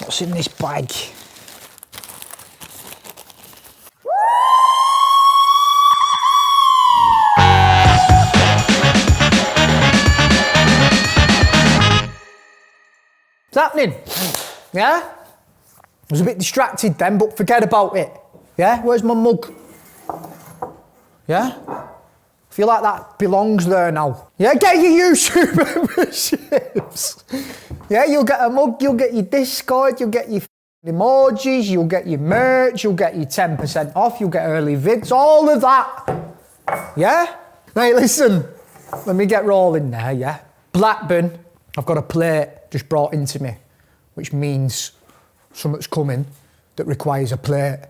What's in this bag? What's happening? Yeah? I was a bit distracted then, but forget about it. Yeah? Where's my mug? Yeah? I feel like that belongs there now. Yeah, get your YouTube memberships. Yeah, you'll get a mug, you'll get your Discord, you'll get your emojis, you'll get your merch, you'll get your 10% off, you'll get early vids, all of that. Yeah? Right, listen. Let me get rolling there, yeah? Blackburn, I've got a plate just brought into me, which means something's coming that requires a plate.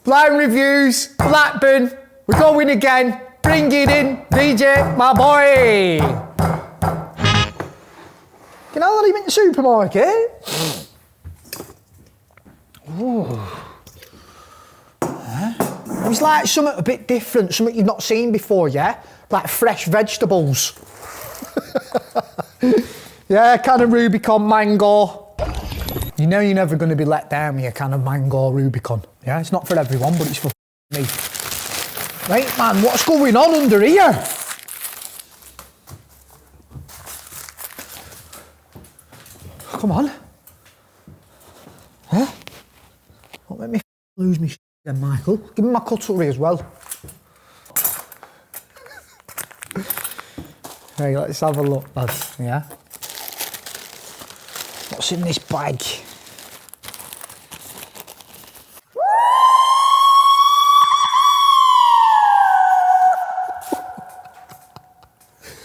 Blind reviews, Blackburn, we're going again. Bring it in, DJ, my boy. Can I let him in the supermarket? Ooh. It's like something a bit different, something you've not seen before, yeah? Like fresh vegetables. Yeah, kind of Rubicon mango. You know you're never going to be let down with your kind of mango Rubicon. Yeah, it's not for everyone, but it's for me. Right, man, what's going on under here? Come on. Huh? Don't let me lose me then, Michael. Give me my cutlery as well. Right, let's have a look, lads, yeah? What's in this bag?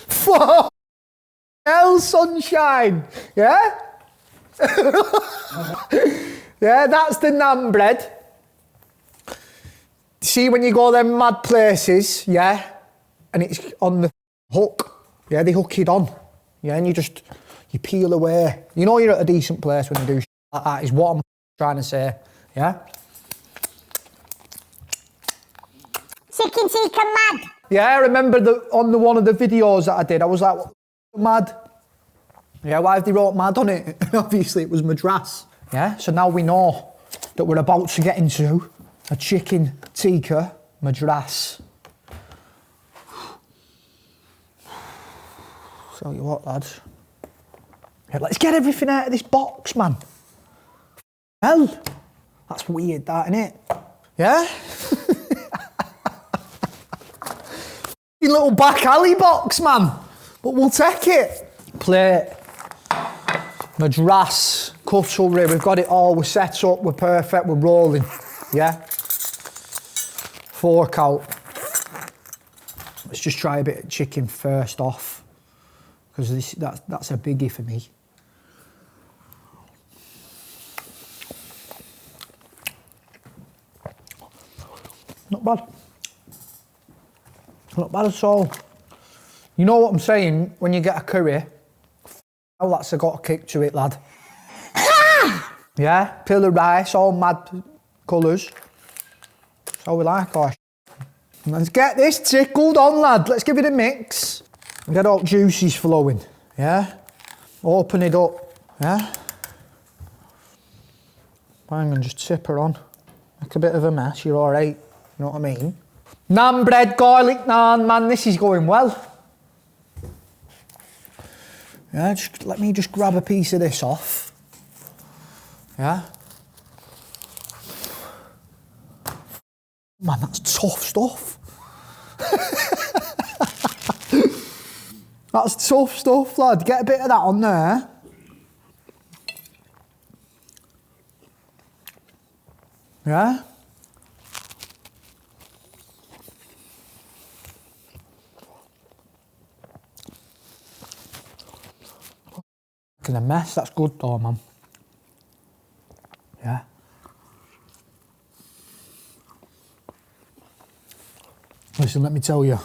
Fuck! Hell, sunshine, yeah? Yeah, that's the naan bread. See when you go them mad places, yeah? And it's on the hook. Yeah, they hook it on. Yeah, and you peel away. You know you're at a decent place when you do shit like that, is what I'm trying to say. Yeah? Chicken tikka mad. Yeah, I remember on one of the videos that I did, I was like, what, mad? Yeah, why have they wrote mad on it? Obviously it was Madras. Yeah, so now we know that we're about to get into a chicken tikka Madras. Tell you what, lads. Yeah, let's get everything out of this box, man. Hell, that's weird, that, innit? Yeah? Your little back alley box, man. But we'll take it. Plate, Madras, cutlery, we've got it all. We're set up, we're perfect, we're rolling. Yeah? Fork out. Let's just try a bit of chicken first off, because that's a biggie for me. Not bad. Not bad at all. You know what I'm saying? When you get a curry, oh, that's got a kick to it, lad. Yeah, pill of rice, all mad colours. That's how we like our Let's get this tickled on, lad. Let's give it a mix. Get all juices flowing, yeah? Open it up, yeah? Bang, and just tip her on. Make a bit of a mess, you're all right. You know what I mean? Naan bread, garlic naan, man, this is going well. Yeah, let me just grab a piece of this off. Yeah? Man, that's tough stuff. That's tough stuff, lad. Get a bit of that on there. Yeah? Making a mess, that's good though, man. Yeah? Listen, let me tell you,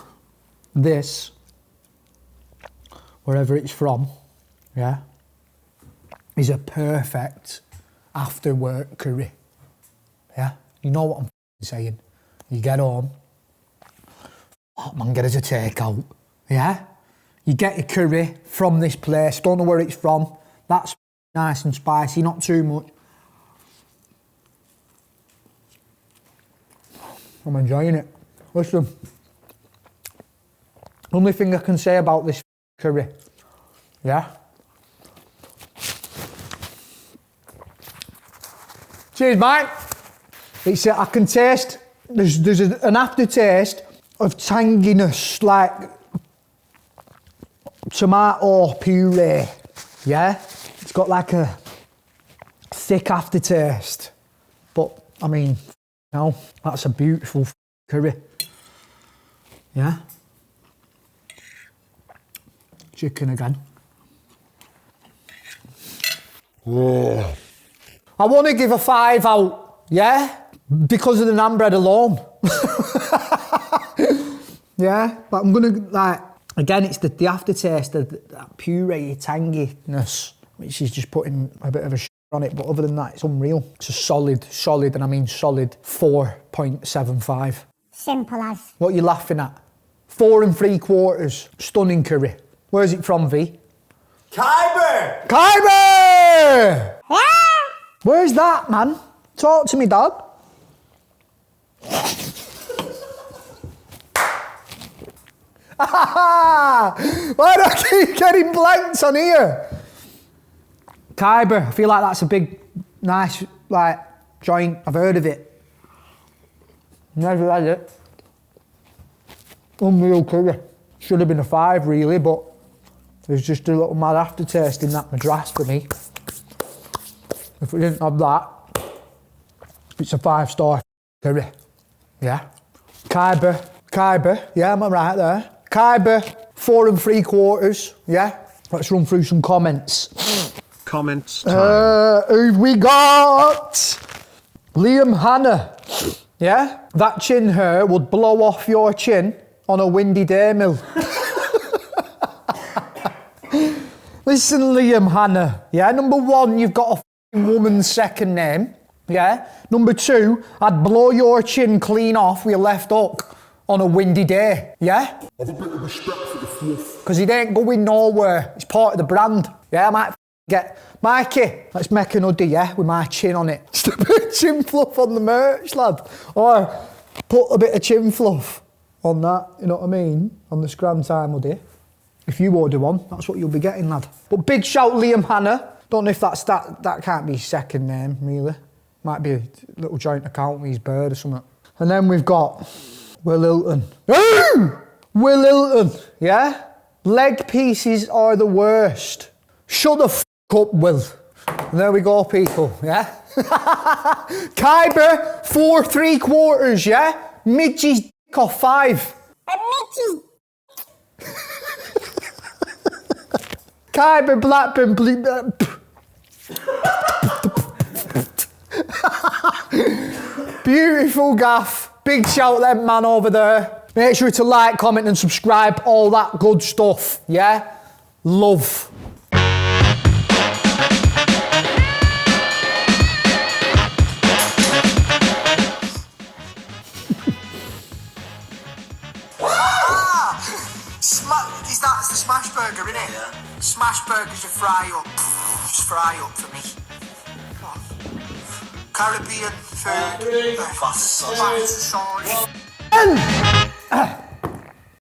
this, wherever it's from, yeah, is a perfect after work curry. Yeah? You know what I'm saying? You get home, oh man, get us a takeout. Yeah? You get your curry from this place, don't know where it's from, that's nice and spicy, not too much. I'm enjoying it. Listen, only thing I can say about this curry, yeah? Cheers, mate. It's, I can taste, there's an aftertaste of tanginess, like tomato puree, yeah? It's got like a thick aftertaste, but I mean, no, that's a beautiful curry, yeah? Chicken again. Oh. I want to give a 5 out, yeah? Because of the naan bread alone. Yeah, but I'm gonna, like, again, it's the aftertaste of that puree tanginess, which is just putting a bit of a on it, but other than that, it's unreal. It's a solid, and I mean solid 4.75. Simple as. What are you laughing at? 4 3/4. Stunning curry. Where's it from, V? Khyber! Khyber! Yeah! Where's that, man? Talk to me, dog. Why do I keep getting blanks on here? Khyber, I feel like that's a big, nice, like, joint. I've heard of it. Never had it. Unreal curry. Should have been a 5, really, but there's just a little mad aftertaste in that madras for me. If we didn't have that, it's a 5-star curry. Yeah. Khyber, yeah, am I right there? Khyber, 4 3/4, yeah? Let's run through some comments. Comments time. Who've we got? Liam Hanna, yeah? That chin hair would blow off your chin on a windy day, Mill. Listen, Liam Hanna, yeah? Number 1, you've got a woman's second name, yeah? Number 2, I'd blow your chin clean off with your left hook on a windy day, yeah? Have a bit of respect for the fluff. Because it ain't going nowhere. It's part of the brand. Yeah, I might get... Mikey, let's make an hoodie, yeah? With my chin on it. Just a bit of chin fluff on the merch, lad. Or put a bit of chin fluff on that, you know what I mean? On the Scran time hoodie. If you order one, that's what you'll be getting, lad. But big shout Liam Hanna. Don't know if that's that can't be his second name, really. Might be a little joint account with his bird or something. And then we've got Will Hilton. Will Hilton, yeah? Leg pieces are the worst. Shut the f*** up, Will. And there we go, people, yeah? Khyber, 4 3/4, yeah? Midgie's dick off 5. A Mickey. Khyber, Blackburn, beautiful gaff. Big shout them man over there. Make sure to like, comment and subscribe. All that good stuff, yeah? Love. That's the smash burger, innit? Yeah. Smash burgers, you fry up. Just fry up for me. Come on. Caribbean food. Pasta sauce.